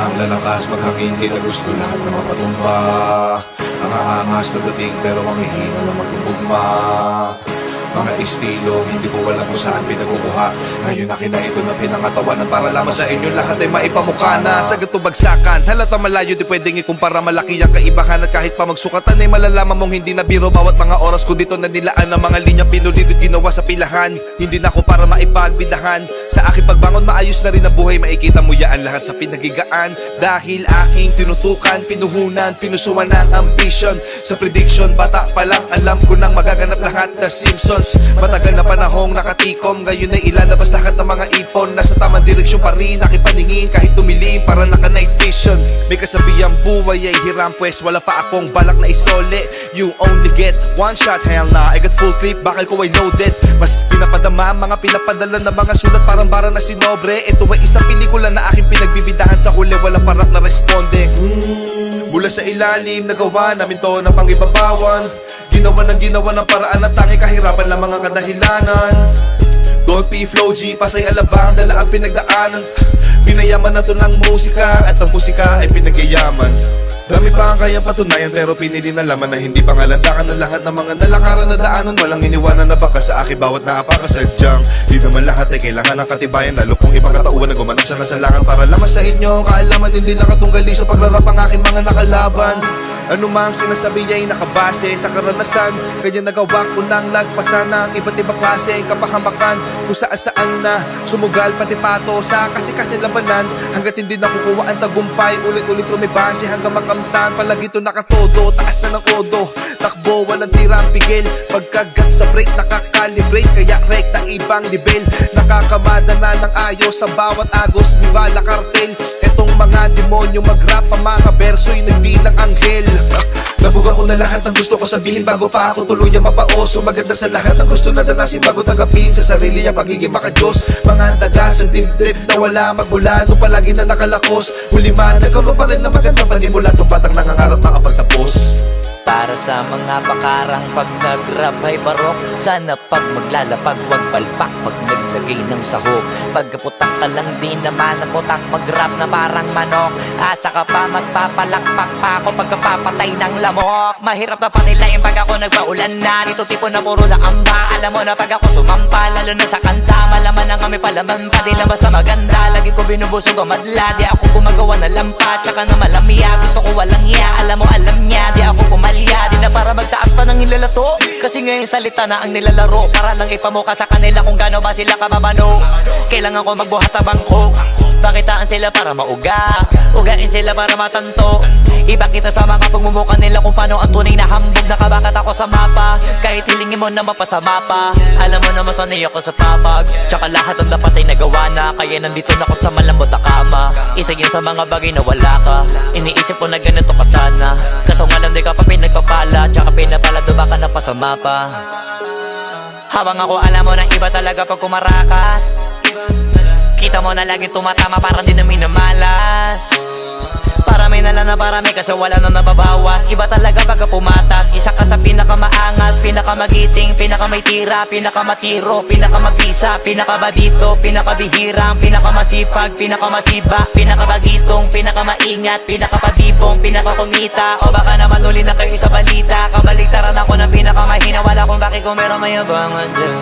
Ang lalakas maghangin, di na gusto lahat na mapatumba. Ang aangas na dating pero ang hihina na matubugma. Mga estilong hindi ko alam kung saan pinagkukuha. Ngayon akin na ito na pinangatawanan para lamang sa inyo lahat ay maipamukha na. Sa ganito bagsakan, halata malayo di pwedeng ikumpara. Malaki ang kaibahan at kahit pa magsukatan ay malalaman mong hindi na biro. Bawat mga oras ko dito na nilaan ng mga linyang pinulit at ginawa sa pilahan. Hindi na ako para maipagbidahan. Sa aking pagbangon maayos na rin ang buhay. Makikita mo yaan lahat sa pinagigaan. Dahil aking tinutukan, pinuhunan, pinusuan ng ambition. Sa prediction, bata pa lang alam ko nang magaganap lahat na Simpsons. Matagal na panahong nakatikom, ngayon ay ilalabas lahat ng mga ipon. Nasa tamang direksyon pa rin aking paningin kahit tumilim para naka night vision. May kasabihang buhay ay hiram, pues wala pa akong balak na isole. You only get one shot, hell nah, I got full clip, bakal ko ay loaded. Mas pinapadama, mga pinapadala ng mga sulat parang bara na sinobre. Ito ay isang pelikula na aking pinagbibidahan, sa huli wala parak na responde. Mula sa ilalim, nagawa namin to na pangibabawan. Ginawa ng paraan at tangi kahirapan lang mga kadahilanan. Don't be flow G, pasay alabang, dala ang pinagdaanan. Pinayaman na to ng musika at ang musika ay pinagyayaman. Dami pa ang kayang patunayan pero pinili na laman na hindi pangalandakan ng lahat ng mga nalakaran na daanan. Walang iniwanan na baka sa akin bawat nakapakasadyang. Di naman lahat ay kailangan ng katibayan, lalo kung ibang katauhan na gumanap sa nasalangan para lamang sa inyo kaalaman. Hindi lang katunggali sa pagrarap ang aking mga nakalaban. Ano mang sinasabi ay nakabase sa karanasan, kanya nagawa ko nang lagpasan ng iba't ibang klase ang kapahamakan. Kung saan na sumugal pati pato sa kasi labanan. Hanggat hindi nakukuha ang tagumpay, ulit-ulit lumibase hanggang makamtan. Palagi ito nakatodo, taas na ng kodo, takbo, walang tirang pigil. Pagkagat sa break, nakakalibrate, kaya rekta ibang level. Nakakamada na ng ayos sa bawat agos, viva la cartel. Etong mga demonyo mag-rap, ang mga verso'y nagbilang anghel. Nabuga ko na lahat ng gusto ko sabihin bago pa ako tuluyang mapaoso. Maganda sa lahat ng gusto na danasin bago tanggapin sa sarili ang pagiging makadiyos. Mga daga sa dibdib na wala magmula nung palagi na nakalakos. Huli man, nagkaroon pa rin na magandang panimula itong batang nangangarap makapagtapos. Para sa mga pakarang pag nag-rap ay barok, sana pag maglalapag wag palpak pag naglagay ng sahog. Pagkaputak ka lang din naman ang putak, mag-rap na parang manok. Asa ka pa mas papalakpak pa ako pagkapapatay ng lamok. Mahirap na pa nila yung pag ako nagpaulan na, dito tipo na puro laamba. Alam mo na pag ako sumampa, lalo na sa kanta, malaman na kami palaman pa, di lang basta maganda. Lagi ko binubusog ang madla, di ako gumagawa na lampa, tsaka na malamya. Gusto ko walang hiya, alam mo alam niya, di ako pumalya. Di na para magtaas pa ng ilalato, kasi ngayon salita na ang nilalaro, para lang ipamuka sa kanila kung gaano ba sila kababano. Kailangan ko magbuhat sa bangko, pakitaan sila para mauga, ugain sila para matanto. Ipakita sa mga pagmumuka nila kung paano ang tunay na hambog. Nakabakat ako sa mapa, kahit hilingin mo na mapasama pa. Alam mo na masanay ako sa papag, tsaka lahat ang dapat ay nagawa na. Kaya nandito na ako sa malambot na kama, isa yun sa mga bagay na wala ka. Iniisip ko na ganito ka sana, kaso nga lang di ka pa pinagpapala, tsaka pinapala do baka napasama pa. Habang ako alam mo na iba talaga pag kumarakas, kita mo na laging tumatama parang di na minamalas. Parami na lang na parami kasi wala na nababawas. Iba talaga pagka pumatas, isa ka sa pinakamaangas, pinakamagiting, pinakamay tira, pinakamatiro, pinakamabisa, pinakabadito, pinakabihirang, pinakamasipag, pinakamasiba, pinakabagitong, pinakamaingat, pinakapabibong, pinakakumita. O baka naman uli na kayo sa balita, kabaliktaran ako ng pinakamahina. Wala kung bakit kung meron mayabangan dyan.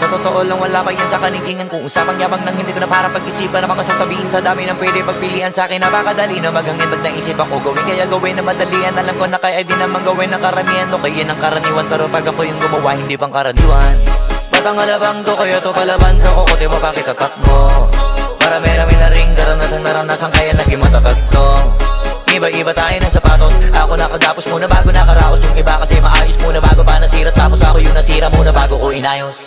Sa totoo lang wala pa yan sa kaningingan, kung usapang yabang nang hindi ko na para pag-isipan. Na mga sasabihin sa dami ng pwede pagpilian sa akin, napakadali na maghangin pag naisip ako gawin. Kaya gawin na madalian, alam ko na kaya di naman gawin ng karamihan. O kaya ng karaniwan, pero pag ako yung gumawa hindi pang karaniwan. Batang alabang to, kaya to palaban sa kukote mo, bakit tatak mo? Marami-rami na ring naranasan kaya naging matatag to. Iba-iba tayo ng sapatos, ako nakagapos muna bago nakaraos. Yung iba kasi maayos muna bago pa nasira, tapos ako yung nasira muna bago ko inayos.